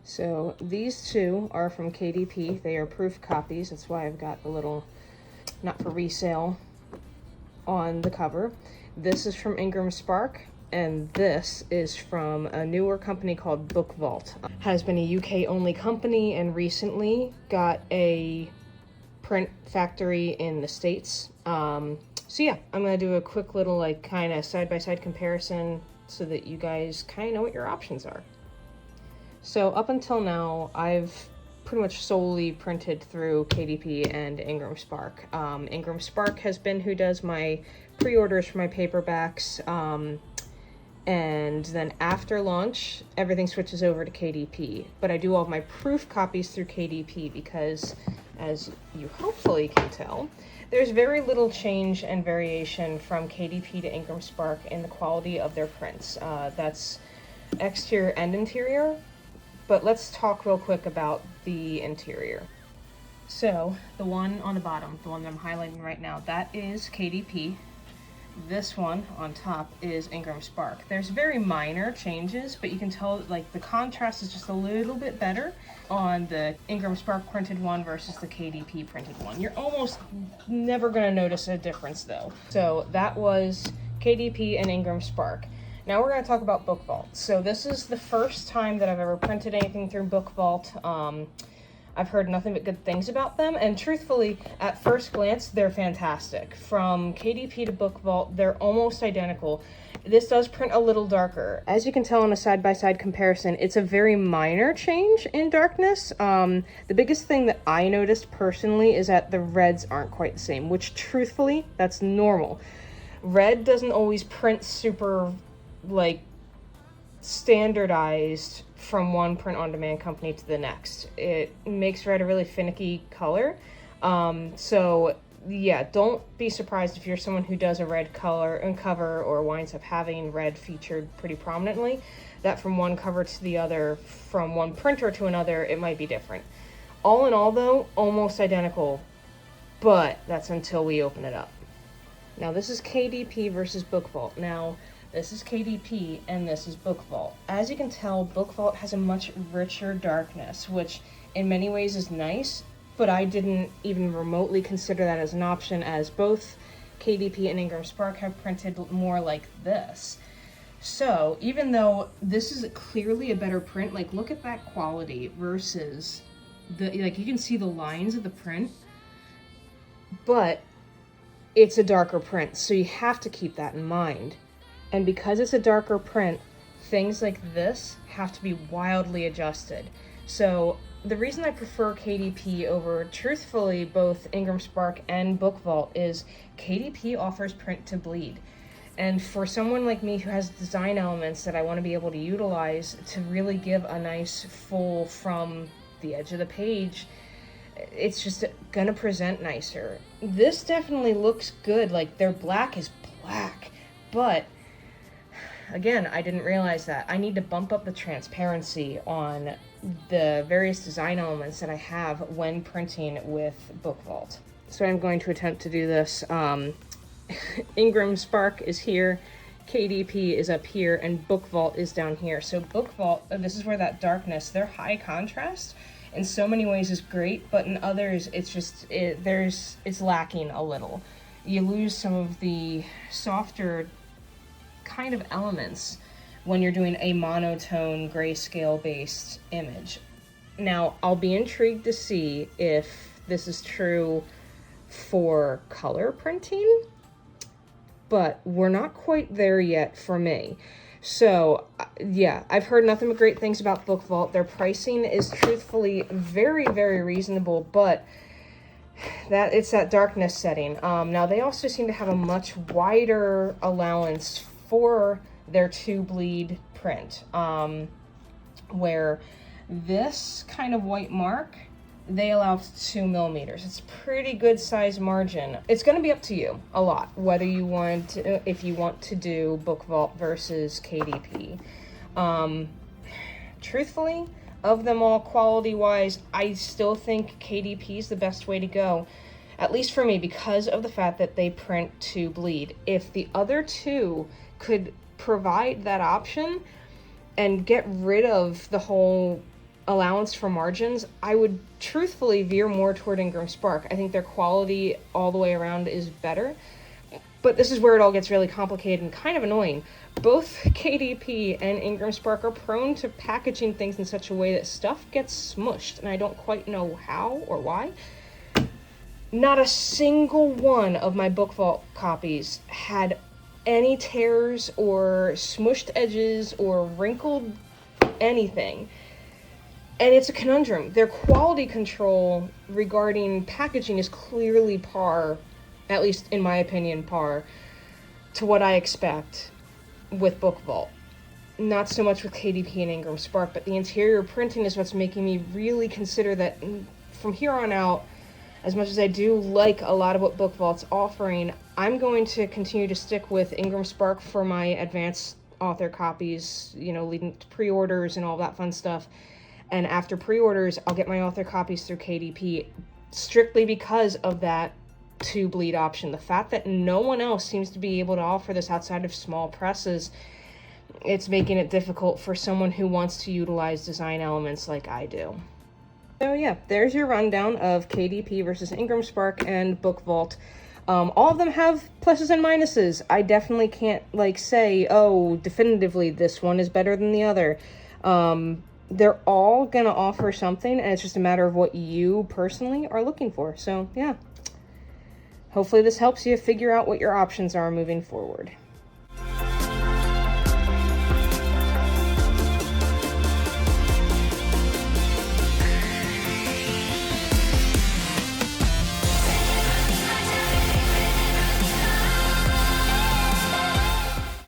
So these two are from KDP. They are proof copies. That's why I've got the little not for resale on the cover. This is from IngramSpark, and this is from a newer company called BookVault. Has been a UK only company and recently got a print factory in the States. So yeah, I'm gonna do a quick little like kind of side-by-side comparison so that you guys kind of know what your options are. So up until now, I've pretty much solely printed through KDP and IngramSpark. IngramSpark has been who does my pre-orders for my paperbacks, and then after launch, everything switches over to KDP. But I do all of my proof copies through KDP because, as you hopefully can tell, there's very little change and variation from KDP to IngramSpark in the quality of their prints. That's exterior and interior. But let's talk real quick about the interior. So the one on the bottom, the one that I'm highlighting right now, that is KDP. This one on top is IngramSpark. There's very minor changes, but you can tell like the contrast is just a little bit better on the IngramSpark printed one versus the KDP printed one. You're almost never gonna notice a difference though. So that was KDP and IngramSpark. Now we're going to talk about BookVault. So this is the first time that I've ever printed anything through BookVault. I've heard nothing but good things about them, and truthfully, at first glance, they're fantastic. From KDP to BookVault, they're almost identical. This does print a little darker. As you can tell in a side-by-side comparison, it's a very minor change in darkness. The biggest thing that I noticed personally is that the reds aren't quite the same, which truthfully, that's normal. Red doesn't always print super like standardized from one print on demand company to the next. It makes red a really finicky color. So yeah, don't be surprised if you're someone who does a red color and cover or winds up having red featured pretty prominently, that from one cover to the other, from one printer to another, it might be different. All in all though, almost identical, but that's until we open it up. Now this is KDP versus BookVault. Now this is KDP and this is BookVault. As you can tell, BookVault has a much richer darkness, which in many ways is nice, but I didn't even remotely consider that as an option, as both KDP and IngramSpark have printed more like this. So even though this is clearly a better print, like look at that quality versus the, like you can see the lines of the print, but it's a darker print, so you have to keep that in mind. And because it's a darker print, things like this have to be wildly adjusted. So the reason I prefer KDP over, truthfully, both IngramSpark and BookVault is KDP offers print to bleed. And for someone like me who has design elements that I want to be able to utilize to really give a nice full from the edge of the page, it's just gonna present nicer. This definitely looks good. Like their black is black, but again, I didn't realize that. I need to bump up the transparency on the various design elements that I have when printing with BookVault. So I'm going to attempt to do this. IngramSpark is here, KDP is up here, and BookVault is down here. So BookVault, this is where that darkness, their high contrast, in so many ways is great, but in others, it's just, it's lacking a little. You lose some of the softer kind of elements when you're doing a monotone grayscale based image. Now, I'll be intrigued to see if this is true for color printing, but we're not quite there yet for me. So yeah, I've heard nothing but great things about BookVault. Their pricing is truthfully very, very reasonable, but that it's that darkness setting. Now they also seem to have a much wider allowance for their to bleed print, where this kind of white mark, they allow 2 millimeters. It's a pretty good size margin. It's going to be up to you a lot, whether you want to, if you want to do BookVault versus KDP. Truthfully, of them all quality-wise, I still think KDP is the best way to go, at least for me, because of the fact that they print to bleed. If the other two could provide that option and get rid of the whole allowance for margins, I would truthfully veer more toward IngramSpark. I think their quality all the way around is better. But this is where it all gets really complicated and kind of annoying. Both KDP and IngramSpark are prone to packaging things in such a way that stuff gets smushed, and I don't quite know how or why. Not a single one of my BookVault copies had any tears or smushed edges or wrinkled anything. And it's a conundrum. Their quality control regarding packaging is clearly par, at least in my opinion, par to what I expect with BookVault. Not so much with KDP and IngramSpark, but the interior printing is what's making me really consider that from here on out, as much as I do like a lot of what BookVault's offering, I'm going to continue to stick with IngramSpark for my advanced author copies, you know, leading to pre-orders and all that fun stuff. And after pre-orders, I'll get my author copies through KDP strictly because of that to bleed option. The fact that no one else seems to be able to offer this outside of small presses, it's making it difficult for someone who wants to utilize design elements like I do. So yeah, there's your rundown of KDP versus IngramSpark and BookVault. All of them have pluses and minuses. I definitely can't say, oh, definitively this one is better than the other. They're all gonna offer something, and it's just a matter of what you personally are looking for. So yeah, hopefully this helps you figure out what your options are moving forward.